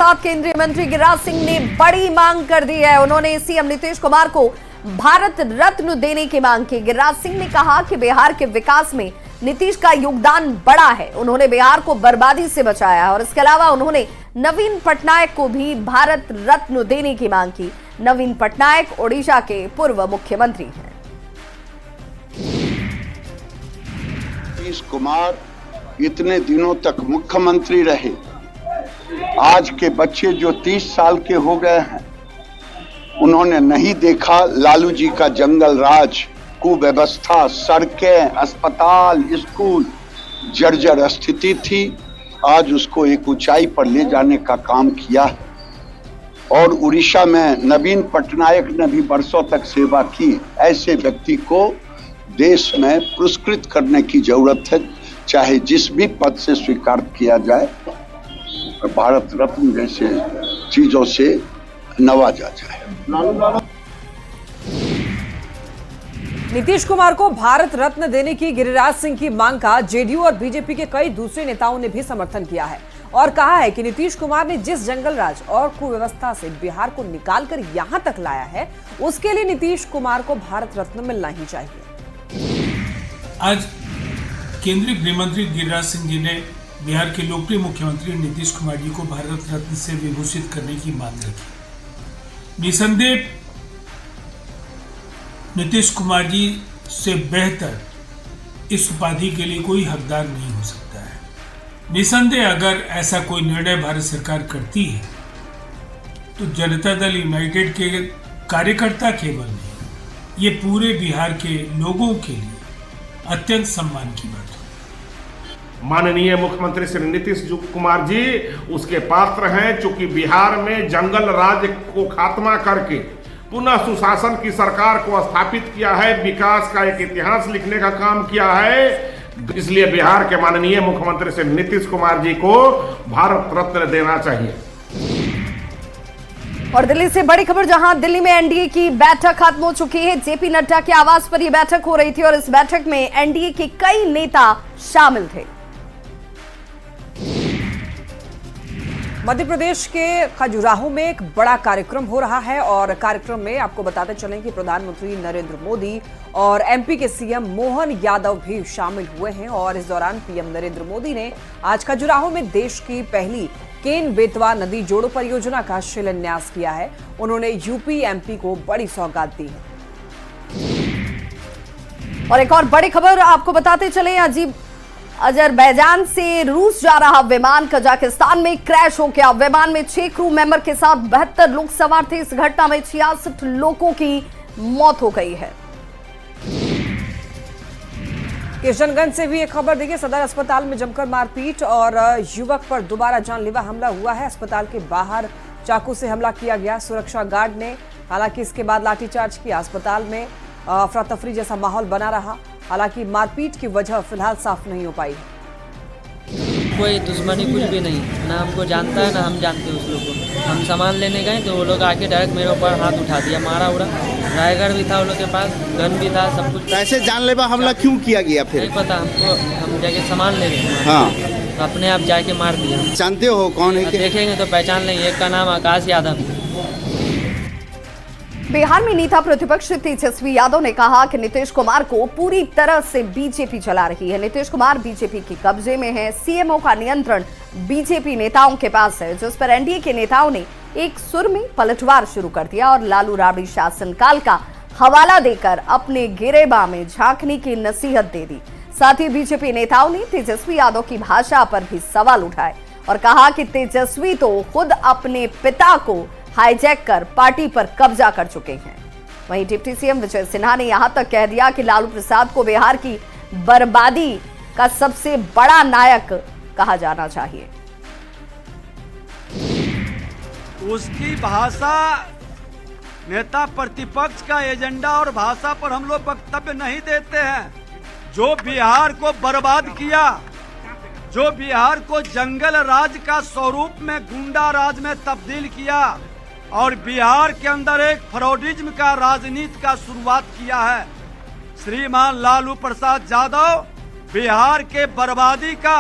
साथ केंद्रीय मंत्री गिरिराज सिंह ने बड़ी मांग कर दी है। उन्होंने सीएम नीतीश कुमार को भारत रत्न देने की मांग की। गिरिराज सिंह ने कहा कि बिहार के विकास में नीतीश का योगदान बड़ा है। उन्होंने बिहार को बर्बादी से बचाया और इसके अलावा उन्होंने नवीन पटनायक को भी भारत रत्न देने की मांग की। नवीन पटनायक ओडिशा के पूर्व मुख्यमंत्री हैं। नीतीश कुमार इतने दिनों तक मुख्यमंत्री रहे। आज के बच्चे जो 30 साल के हो गए हैं, उन्होंने नहीं देखा लालू जी का जंगल राज, कुव्यवस्था, सड़कें, अस्पताल, स्कूल जर्जर स्थिति थी। आज उसको एक ऊंचाई पर ले जाने का काम किया है। और उड़ीसा में नवीन पटनायक ने भी वर्षों तक सेवा की। ऐसे व्यक्ति को देश में पुरस्कृत करने की जरूरत है, चाहे जिस भी पद से स्वीकार किया जाए। भारत रत्न जैसे चीजों से नवाजा जाए। नीतीश कुमार को भारत रत्न देने की गिरिराज सिंह की मांग का जेडीयू और बीजेपी के कई दूसरे नेताओं ने भी समर्थन किया है और कहा है कि नीतीश कुमार ने जिस जंगल राज और कुव्यवस्था से बिहार को निकालकर यहां तक लाया है, उसके लिए नीतीश कुमार को भारत रत्न मिलना ही चाहिए। आज केंद्रीय गृह मंत्री गिरिराज सिंह जी ने बिहार के लोकप्रिय मुख्यमंत्री नीतीश कुमार जी को भारत रत्न से विभूषित करने की मांग रखी। निसंदेह नीतीश कुमार जी से बेहतर इस उपाधि के लिए कोई हकदार नहीं हो सकता है। निसंदेह अगर ऐसा कोई निर्णय भारत सरकार करती है तो जनता दल यूनाइटेड के कार्यकर्ता केवल नहीं, ये पूरे बिहार के लोगों के लिए अत्यंत सम्मान की बात है। माननीय मुख्यमंत्री श्री नीतीश कुमार जी उसके पात्र हैं, चूंकि बिहार में जंगल राज को खात्मा करके पुनः सुशासन की सरकार को स्थापित किया है, विकास का एक इतिहास लिखने का काम किया है। इसलिए बिहार के माननीय मुख्यमंत्री श्री नीतीश कुमार जी को भारत रत्न देना चाहिए। और दिल्ली से बड़ी खबर, जहां दिल्ली में एनडीए की बैठक खत्म हो चुकी है। जेपी नड्डा के आवास पर यह बैठक हो रही थी और इस बैठक में एनडीए के कई नेता शामिल थे। मध्य प्रदेश के खजुराहो में एक बड़ा कार्यक्रम हो रहा है और कार्यक्रम में आपको बताते चलें कि प्रधानमंत्री नरेंद्र मोदी और एमपी के सीएम मोहन यादव भी शामिल हुए हैं। और इस दौरान पीएम नरेंद्र मोदी ने आज खजुराहो में देश की पहली केन बेतवा नदी जोड़ो परियोजना का शिलान्यास किया है। उन्होंने यूपी एमपी को बड़ी सौगात दी है। और एक और बड़ी खबर आपको बताते चले, अजरबैजान से रूस जा रहा विमान कजाकिस्तान में क्रैश हो गया। विमान में 6 क्रू मेंबर के साथ 72 लोग सवार थे। इस घटना में 66 लोगों की मौत हो गई है। किशनगंज से भी एक खबर देखिए, सदर अस्पताल में जमकर मारपीट और युवक पर दोबारा जानलेवा हमला हुआ है। अस्पताल के बाहर चाकू से हमला किया गया सुरक्षा गार्ड ने। हालांकि इसके बाद लाठीचार्ज किया। अस्पताल में अफरा तफरी जैसा माहौल बना रहा। हालांकि मारपीट की वजह फिलहाल साफ नहीं हो पाई। कोई दुश्मनी कुछ भी नहीं, ना हमको जानता है ना हम जानते उस लोग को। हम सामान लेने गए तो वो लोग आके डायरेक्ट मेरे ऊपर हाथ उठा दिया, मारा उड़ा। रायगढ़ भी था वो लोग के पास, गन भी था, सब कुछ। ऐसे जानलेवा हमला क्यों किया गया फिर? नहीं पता हमको, हम जाके सामान ले गए। हाँ, तो अपने आप जाके मार दिया। जानते हो कौन है? देखेंगे तो पहचान लेंगे। एक का नाम आकाश यादव। बिहार में नेता प्रतिपक्ष तेजस्वी यादव ने कहा कि नीतीश कुमार को पूरी तरह से बीजेपी चला रही है। नीतीश कुमार बीजेपी के कब्जे में है। सीएमओ का नियंत्रण बीजेपी नेताओं के पास है, जिस पर एनडीए के नेताओं ने एक सुर में पलटवार शुरू कर दिया और लालू राबड़ी शासनकाल का हवाला देकर अपने गिरेबा में झांकने की नसीहत दे दी। साथ ही बीजेपी नेताओं ने तेजस्वी यादव की भाषा पर भी सवाल उठाए और कहा कि तेजस्वी तो खुद अपने पिता को हाईजैक कर पार्टी पर कब्जा कर चुके हैं। वहीं डिप्टी सीएम विजय सिन्हा ने यहां तक कह दिया कि लालू प्रसाद को बिहार की बर्बादी का सबसे बड़ा नायक कहा जाना चाहिए। उसकी भाषा, नेता प्रतिपक्ष का एजेंडा और भाषा पर हम लोग वक्तव्य नहीं देते हैं। जो बिहार को बर्बाद किया, जो बिहार को जंगल राज का स्वरूप में गुंडा राज में तब्दील किया और बिहार के अंदर एक फ्रॉडिज्म का राजनीति का शुरुआत किया है, श्रीमान लालू प्रसाद यादव बिहार के बर्बादी का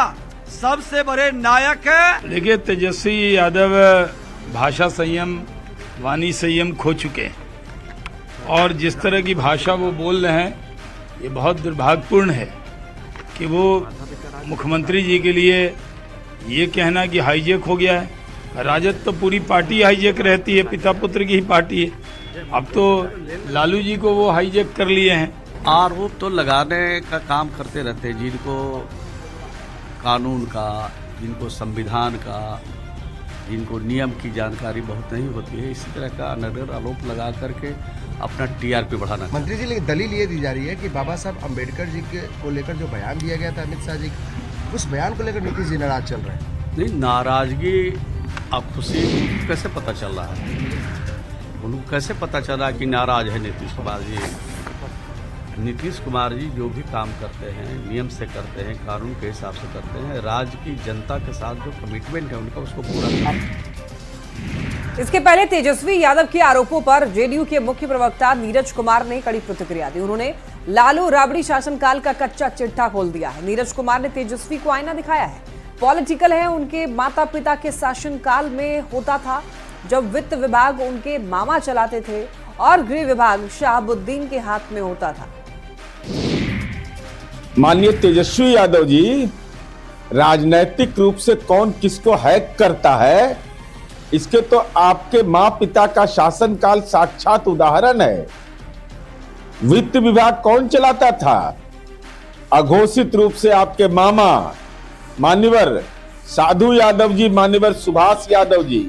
सबसे बड़े नायक है। देखिए, तेजस्वी यादव भाषा संयम, वाणी संयम खो चुके हैं और जिस तरह की भाषा वो बोल रहे हैं, ये बहुत दुर्भाग्यपूर्ण है कि वो मुख्यमंत्री जी के लिए ये कहना कि हाईजेक हो गया है। राजद तो पूरी पार्टी हाईजेक रहती है, पिता पुत्र की ही पार्टी है। अब तो लालू जी को वो हाईजेक कर लिए हैं। आरोप तो लगाने का काम करते रहते हैं, जिनको कानून का, जिनको संविधान का, जिनको नियम की जानकारी बहुत नहीं होती है, इसी तरह का अनर्गल आरोप लगा करके अपना टीआरपी बढ़ाना। मंत्री जी, लेकिन दलील ये दी जा रही है कि बाबा साहब अम्बेडकर जी को लेकर जो बयान दिया गया था अमित शाह जी, उस बयान को लेकर नीतीश जी नाराज चल रहे हैं। नहीं, नाराजगी अब खुशी कैसे पता चल रहा है? उनको कैसे पता चला कि नाराज है नीतीश कुमार जी? नीतीश कुमार जी जो भी काम करते हैं नियम से करते हैं, कानून के हिसाब से करते हैं। राज्य की जनता के साथ जो कमिटमेंट है उनका, उसको पूरा करते। इसके पहले तेजस्वी यादव के आरोपों पर जेडीयू के मुख्य प्रवक्ता नीरज कुमार ने कड़ी प्रतिक्रिया दी। उन्होंने लालू राबड़ी शासनकाल का कच्चा चिट्ठा खोल दिया है। नीरज कुमार ने तेजस्वी को आईना दिखाया है। पॉलिटिकल है, उनके माता पिता के शासनकाल में होता था, जब वित्त विभाग उनके मामा चलाते थे और गृह विभाग शहाबुद्दीन के हाथ में होता था। माननीय तेजस्वी यादव जी, राजनैतिक रूप से कौन किसको हैक करता है, इसके तो आपके माँ पिता का शासनकाल साक्षात उदाहरण है। वित्त विभाग कौन चलाता था? अघोषित रूप से आपके मामा मान्यवर साधु यादव जी, मान्यवर सुभाष यादव जी।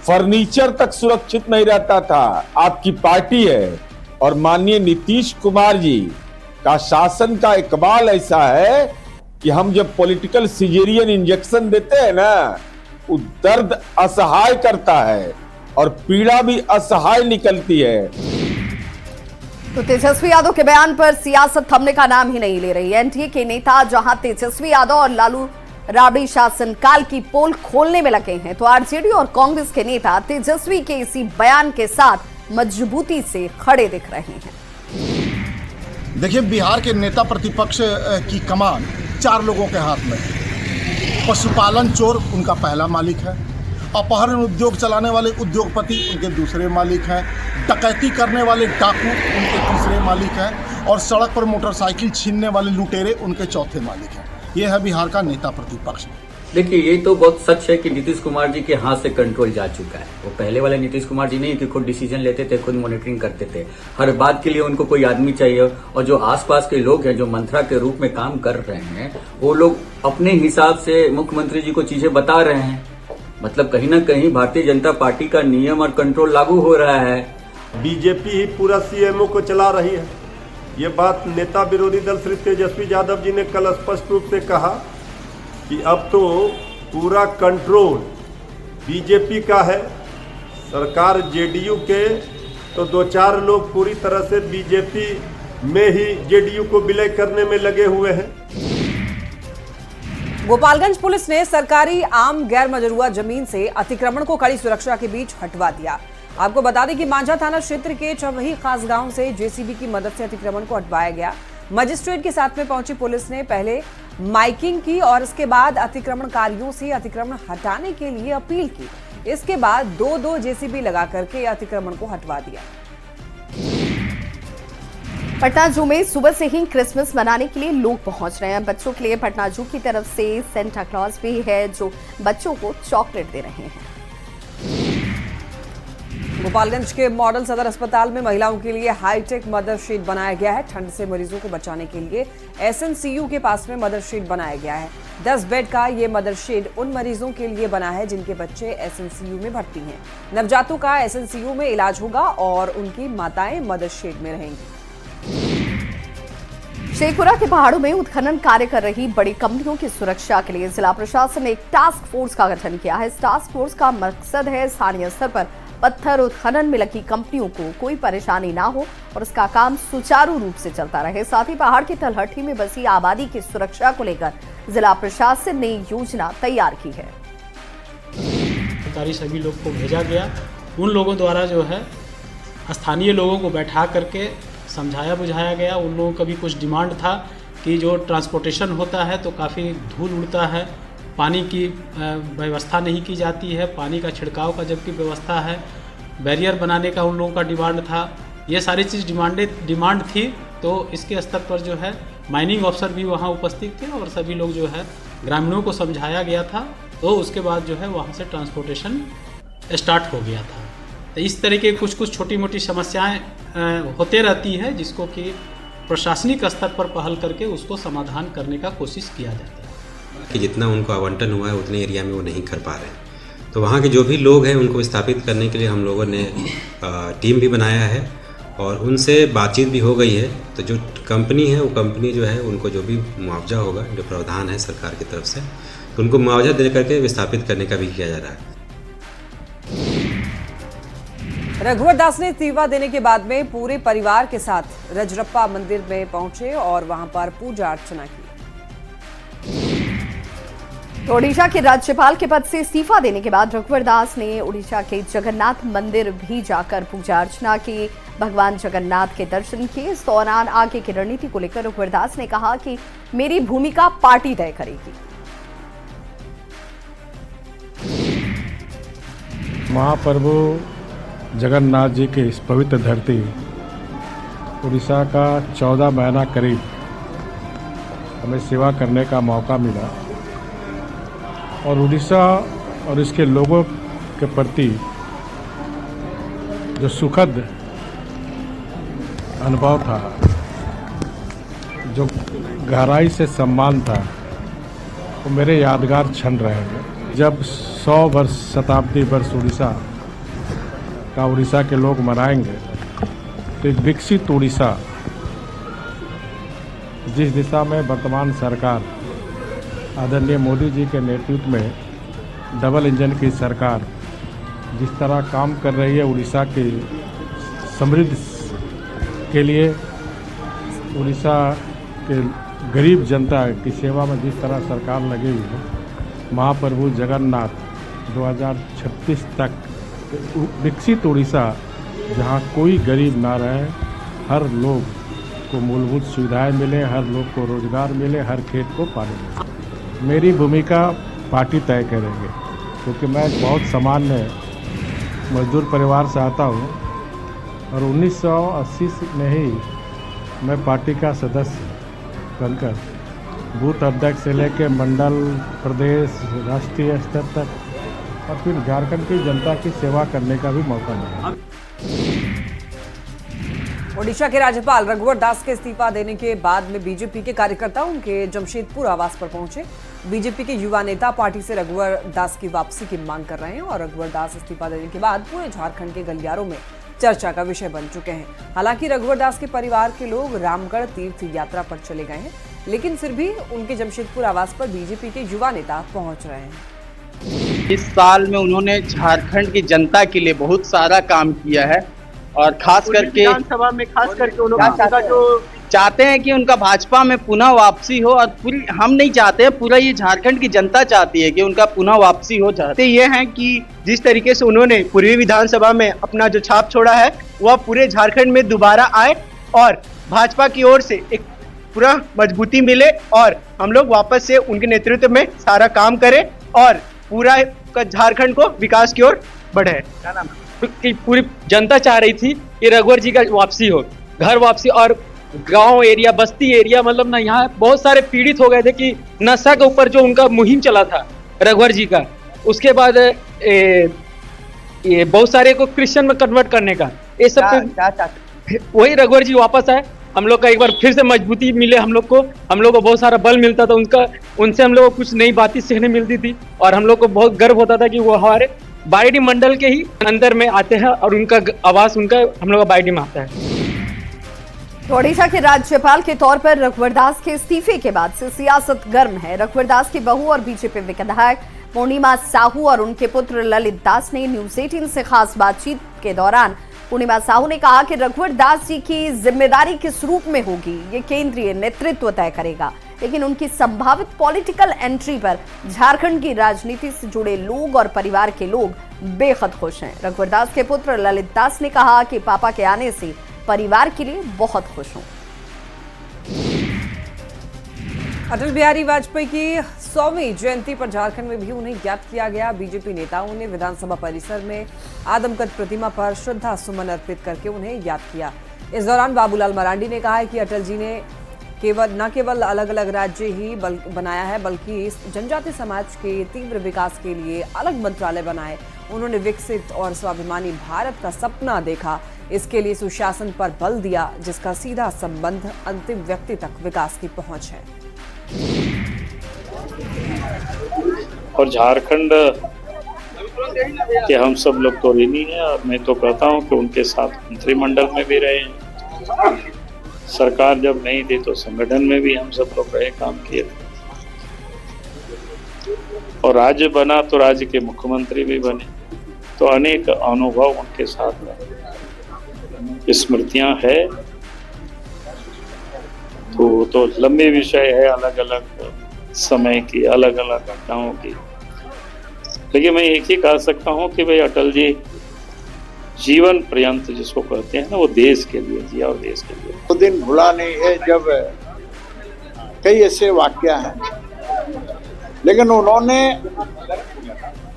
फर्नीचर तक सुरक्षित नहीं रहता था, आपकी पार्टी है। और माननीय नीतीश कुमार जी का शासन का इकबाल ऐसा है कि हम जब पॉलिटिकल सिजेरियन इंजेक्शन देते हैं ना, वो दर्द असहाय करता है और पीड़ा भी असहाय निकलती है। तो तेजस्वी यादव के बयान पर सियासत थमने का नाम ही नहीं ले रही है। एनडीए के नेता जहां तेजस्वी यादव और लालू राबड़ी शासनकाल की पोल खोलने में लगे हैं, तो आरजेडी और कांग्रेस के नेता तेजस्वी के इसी बयान के साथ मजबूती से खड़े दिख रहे हैं। देखिए, बिहार के नेता प्रतिपक्ष की कमान 4 लोगों के हाथ में है। पशुपालन चोर उनका पहला मालिक है, अपहरण उद्योग चलाने वाले उद्योगपति उनके दूसरे मालिक हैं, डकैती करने वाले डाकू उनके तीसरे मालिक हैं और सड़क पर मोटरसाइकिल छीनने वाले लुटेरे उनके चौथे मालिक हैं। ये है बिहार का नेता प्रतिपक्ष। देखिए, ये तो बहुत सच है कि नीतीश कुमार जी के हाथ से कंट्रोल जा चुका है। वो पहले वाले नीतीश कुमार जी नहीं कि खुद डिसीजन लेते थे, खुद मॉनिटरिंग करते थे। हर बात के लिए उनको कोई आदमी चाहिए, और जो आसपास के लोग हैं जो मंत्रा के रूप में काम कर रहे हैं, वो लोग अपने हिसाब से मुख्यमंत्री जी को चीजें बता रहे हैं। मतलब कहीं ना कहीं भारतीय जनता पार्टी का नियम और कंट्रोल लागू हो रहा है। बीजेपी ही पूरा सीएमओ को चला रही है। ये बात नेता विरोधी दल श्री तेजस्वी यादव जी ने कल स्पष्ट रूप से कहा कि अब तो पूरा कंट्रोल बीजेपी का है। सरकार जेडीयू के तो 2-4 लोग पूरी तरह से बीजेपी में ही जेडीयू को विलय करने में लगे हुए हैं। गोपालगंज पुलिस ने सरकारी आम गैर मजरूआ जमीन से अतिक्रमण को कड़ी सुरक्षा के बीच हटवा दिया। आपको बता दें कि मांझा थाना क्षेत्र के चवही खास गांव से जेसीबी की मदद से अतिक्रमण को हटवाया गया। मजिस्ट्रेट के साथ में पहुंची पुलिस ने पहले माइकिंग की और इसके बाद अतिक्रमणकारियों से अतिक्रमण हटाने के लिए अपील की। इसके बाद 2-2 जेसीबी लगा करके अतिक्रमण को हटवा दिया। पटना जू में सुबह से ही क्रिसमस मनाने के लिए लोग पहुंच रहे हैं। बच्चों के लिए पटना जू की तरफ से सेंटा क्लॉज भी है जो बच्चों को चॉकलेट दे रहे हैं। गोपालगंज के मॉडल सदर अस्पताल में महिलाओं के लिए हाईटेक मदर शेड बनाया गया है। ठंड से मरीजों को बचाने के लिए एसएनसीयू के पास में मदर शेड बनाया गया है। 10 बेड का ये मदर शेड उन मरीजों के लिए बना है जिनके बच्चे एसएनसीयू में भर्ती हैं। नवजातों का एसएनसीयू में इलाज होगा और उनकी माताएं मदर शेड में रहेंगी। शेखपुरा के पहाड़ों में उत्खनन कार्य कर रही बड़ी कंपनियों की सुरक्षा के लिए जिला प्रशासन ने एक टास्क फोर्स का गठन किया है। इस टास्क फोर्स का मकसद है स्थानीय स्तर पर पत्थर उत्खनन में लगी कंपनियों को कोई परेशानी ना हो और उसका काम सुचारू रूप से चलता रहे। साथ ही पहाड़ की तलहटी में बसी आबादी की सुरक्षा को लेकर जिला प्रशासन ने योजना तैयार की है। सभी लोग को भेजा गया, उन लोगों द्वारा जो है स्थानीय लोगों को बैठा करके समझाया बुझाया गया। उन लोगों का भी कुछ डिमांड था कि जो ट्रांसपोर्टेशन होता है तो काफ़ी धूल उड़ता है, पानी की व्यवस्था नहीं की जाती है, पानी का छिड़काव का जबकि व्यवस्था है, बैरियर बनाने का उन लोगों का डिमांड था। ये सारी चीज़ डिमांड थी। तो इसके स्तर पर जो है माइनिंग अफसर भी वहाँ उपस्थित थे और सभी लोग जो है ग्रामीणों को समझाया गया था। तो उसके बाद जो है वहाँ से ट्रांसपोर्टेशन स्टार्ट हो गया था। तो इस तरह के कुछ छोटी मोटी समस्याएं होते रहती हैं जिसको कि प्रशासनिक स्तर पर पहल करके उसको समाधान करने का कोशिश किया जाता है। कि जितना उनको आवंटन हुआ है उतने एरिया में वो नहीं कर पा रहे हैं, तो वहाँ के जो भी लोग हैं उनको स्थापित करने के लिए हम लोगों ने टीम भी बनाया है और उनसे बातचीत भी हो गई है। तो जो कंपनी है वो कंपनी जो है उनको जो भी मुआवजा होगा, जो प्रावधान है सरकार की तरफ से, तो उनको मुआवजा दे करके विस्थापित करने का भी किया जा रहा है। रघुवर दास ने इस्तीफा देने के बाद में पूरे परिवार के साथ रजरप्पा मंदिर में पहुंचे और वहां पर पूजा अर्चना की। तो ओडिशा के राज्यपाल के पद से इस्तीफा देने के बाद रघुवर दास ने ओडिशा के जगन्नाथ मंदिर भी जाकर पूजा अर्चना की, भगवान जगन्नाथ के दर्शन किए। इस दौरान आगे की रणनीति को लेकर रघुवर दास ने कहा कि मेरी भूमिका पार्टी तय करेगी। महाप्रभु जगन्नाथ जी के इस पवित्र धरती उड़ीसा का 14 महीना करीब हमें सेवा करने का मौका मिला और उड़ीसा और इसके लोगों के प्रति जो सुखद अनुभव था, जो गहराई से सम्मान था, वो मेरे यादगार क्षण रहेंगे। जब 100 वर्ष शताब्दी वर्ष उड़ीसा के लोग मनाएंगे तो एक विकसित उड़ीसा, जिस दिशा में वर्तमान सरकार आदरणीय मोदी जी के नेतृत्व में डबल इंजन की सरकार जिस तरह काम कर रही है, उड़ीसा की समृद्धि के लिए, उड़ीसा के गरीब जनता की सेवा में जिस तरह सरकार लगी हुई है, महाप्रभु जगन्नाथ 2036 तक विकसित उड़ीसा जहाँ कोई गरीब ना रहे, हर लोग को मूलभूत सुविधाएं मिले, हर लोग को रोजगार मिले, हर खेत को पानी मिले। मेरी भूमिका पार्टी तय करेंगे क्योंकि मैं एक बहुत सामान्य मजदूर परिवार से आता हूँ और 1980 में ही मैं पार्टी का सदस्य बनकर बूथ अध्यक्ष से लेकर मंडल, प्रदेश, राष्ट्रीय स्तर तक और फिर झारखंड की जनता की सेवा करने का भी मौका मिला। ओडिशा के राज्यपाल रघुवर दास के इस्तीफा देने के बाद में बीजेपी के कार्यकर्ता उनके जमशेदपुर आवास पर पहुंचे। बीजेपी के युवा नेता पार्टी से रघुवर दास की वापसी की मांग कर रहे हैं और रघुवर दास इस्तीफा देने के बाद पूरे झारखंड के गलियारों में चर्चा का विषय बन चुके हैं। हालांकि रघुवर दास के परिवार के लोग रामगढ़ तीर्थ यात्रा पर चले गए हैं, लेकिन फिर भी उनके जमशेदपुर आवास पर बीजेपी के युवा नेता पहुंच रहे हैं। इस साल में उन्होंने झारखंड की जनता के लिए बहुत सारा काम किया है और खास करके विधानसभा में खास करके उन्होंने जो चाहते हैं कि उनका भाजपा में पुनः वापसी हो और पूरी हम नहीं चाहते हैं, पूरा ये झारखंड की जनता चाहती है कि उनका पुनः वापसी हो। चाहते ये हैं कि जिस तरीके से उन्होंने पूर्वी विधानसभा में अपना जो छाप छोड़ा है वह पूरे झारखंड में दोबारा आए और भाजपा की ओर से एक पूरा मजबूती मिले और हम लोग वापस से उनके नेतृत्व में सारा काम करें और पूरा झारखंड को विकास की ओर बढ़े। क्या नाम है? पूरी जनता चाह रही थी कि रघुवर जी का वापसी हो, घर वापसी, और गांव एरिया, बस्ती एरिया, मतलब ना यहाँ बहुत सारे पीड़ित हो गए थे कि नशा के ऊपर जो उनका मुहिम चला था रघुवर जी का, उसके बाद ये बहुत सारे को क्रिश्चियन में कन्वर्ट करने का, ये सब वही रघुवर जी वापस आए। हम लोग का एक बार फिर से मजबूती मिले, हम लोग को बहुत सारा बल मिलता था, उनसे हम लोग को कुछ नई बातें सीखने मिलती थी और हम लोग को बहुत गर्व होता था कि वो हमारे बारीडी मंडल के ही अंदर में आते हैं और उनका आवाज उनका हम लोग का बारीडी में आता है। ओडिशा के राज्यपाल के तौर पर रघुवर दास के इस्तीफे के बाद से सियासत गर्म है। रघुवर दास की बहू और बीजेपी विधायक पूर्णिमा साहू और उनके पुत्र ललित दास ने न्यूज 18 से खास बातचीत के दौरान पूर्णिमा साहू ने कहा कि रघुवर दास जी की जिम्मेदारी किस रूप में होगी ये केंद्रीय नेतृत्व तय करेगा, लेकिन उनकी संभावित पॉलिटिकल एंट्री पर झारखंड की राजनीति से जुड़े लोग और परिवार के लोग बेहद खुश हैं। रघुवर दास के पुत्र ललित दास ने कहा कि पापा के आने से परिवार के लिए बहुत खुश हूं। अटल बिहारी वाजपेयी की 100वीं जयंती पर झारखंड में भी उन्हें याद किया गया। बीजेपी नेताओं ने विधानसभा परिसर में आदमकद प्रतिमा पर श्रद्धा सुमन अर्पित करके उन्हें याद किया। इस दौरान बाबूलाल मरांडी ने कहा है कि अटल जी ने न केवल अलग अलग राज्य ही बनाया है, बल्कि जनजातीय समाज के तीव्र विकास के लिए अलग मंत्रालय बनाए। उन्होंने विकसित और स्वाभिमानी भारत का सपना देखा, इसके लिए सुशासन पर बल दिया, जिसका सीधा संबंध अंतिम व्यक्ति तक विकास की पहुंच है। और झारखंड के हम सब लोग तो ऋणी हैं, और मैं तो कहता हूं कि उनके साथ मंत्रिमंडल में भी रहे हैं, सरकार जब नहीं थी तो संगठन में भी हम सब लोग रहे, काम किए थे, और राज्य बना तो राज्य के मुख्यमंत्री भी बने, तो अनेक अनुभव उनके साथ रहे, स्मृतियां है। तो लंबे विषय है, अलग अलग समय की, अलग अलग घटनाओं की, लेकिन मैं एक ही कह सकता हूं कि भाई अटल जी जीवन पर्यंत जिसको कहते हैं ना, वो देश के लिए जिया और देश के लिए। वो दिन भुला नहीं है जब कई ऐसे वाक्य हैं, लेकिन उन्होंने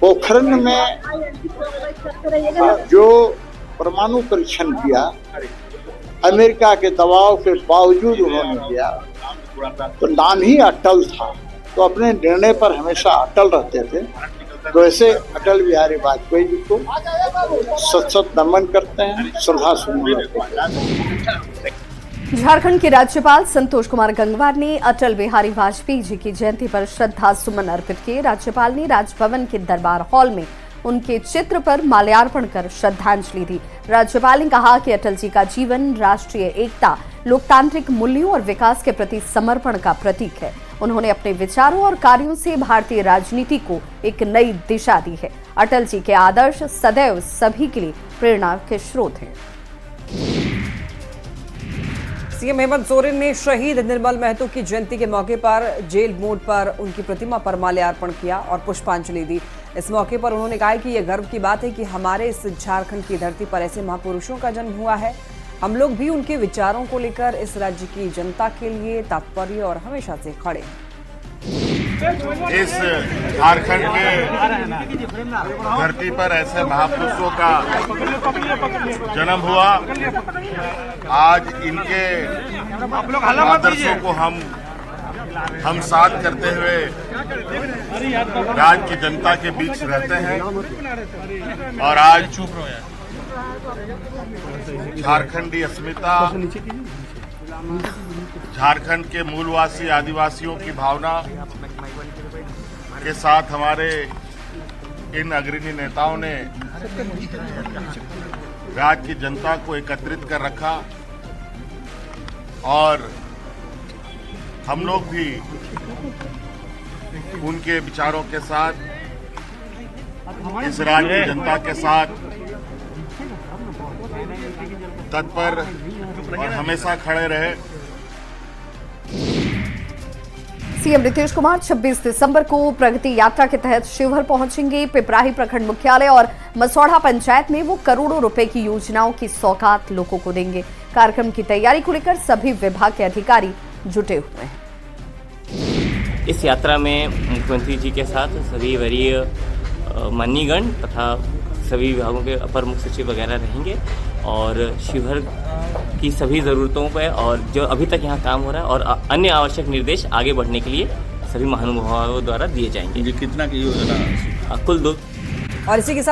पोखरण में जो परमाणु परीक्षण किया, अमेरिका के दबाव के बावजूद उन्होंने किया, तो नाम ही अटल था, तो अपने निर्णय पर हमेशा अटल रहते थे। तो ऐसे अटल बिहारी वाजपेयी जी को सत नमन करते हैं, श्रद्धा सुमन करते हैं। झारखंड के राज्यपाल संतोष कुमार गंगवार ने अटल बिहारी वाजपेयी जी की जयंती पर श्रद्धा सुमन अर्पित किए। राज्यपाल ने राजभवन के दरबार हॉल में उनके चित्र पर माल्यार्पण कर श्रद्धांजलि दी। राज्यपाल ने कहा कि अटल जी का जीवन राष्ट्रीय एकता, लोकतांत्रिक मूल्यों और विकास के प्रति समर्पण का प्रतीक है। उन्होंने अपने विचारों और कार्यों से भारतीय राजनीति को एक नई दिशा दी है। अटल जी के आदर्श सदैव सभी के लिए प्रेरणा के स्रोत हैं। सीएम हेमंत सोरेन ने शहीद निर्मल महतो की जयंती के मौके पर जेल मोड़ पर उनकी प्रतिमा पर माल्यार्पण किया और पुष्पांजलि दी। इस मौके पर उन्होंने कहा कि यह गर्व की बात है कि हमारे इस झारखंड की धरती पर ऐसे महापुरुषों का जन्म हुआ है। हम लोग भी उनके विचारों को लेकर इस राज्य की जनता के लिए तात्पर्य और हमेशा से खड़े हैं। इस झारखंड के धरती पर ऐसे महापुरुषों का जन्म हुआ। आज इनके आदर्शों को हम साथ करते हुए राज्य की जनता के बीच रहते हैं, और आज झारखंडी अस्मिता, झारखंड के मूलवासी आदिवासियों की भावना के साथ हमारे इन अग्रणी नेताओं ने राज्य की जनता को एकत्रित कर रखा, और हम लोग भी उनके विचारों के साथ इस राज्य की जनता के साथ तत्पर और हमेशा खड़े रहे। सीएम नीतीश कुमार 26 दिसंबर को प्रगति यात्रा के तहत शिवहर पहुंचेंगे। पिपराही प्रखंड मुख्यालय और मसौढ़ा पंचायत में वो करोड़ों रुपए की योजनाओं की सौगात लोगों को देंगे। कार्यक्रम की तैयारी को लेकर सभी विभाग के अधिकारी जुटे हुए हैं। इस यात्रा में मुख्यमंत्री जी के साथ सभी वरीय माननीयगण तथा सभी विभागों के अपर मुख्य सचिव वगैरह रहेंगे, और शिवहर की सभी ज़रूरतों पर और जो अभी तक यहाँ काम हो रहा है और अन्य आवश्यक निर्देश आगे बढ़ने के लिए सभी महानुभावों द्वारा दिए जाएंगे। कितना की योजना? कुल 2। और इसी के साथ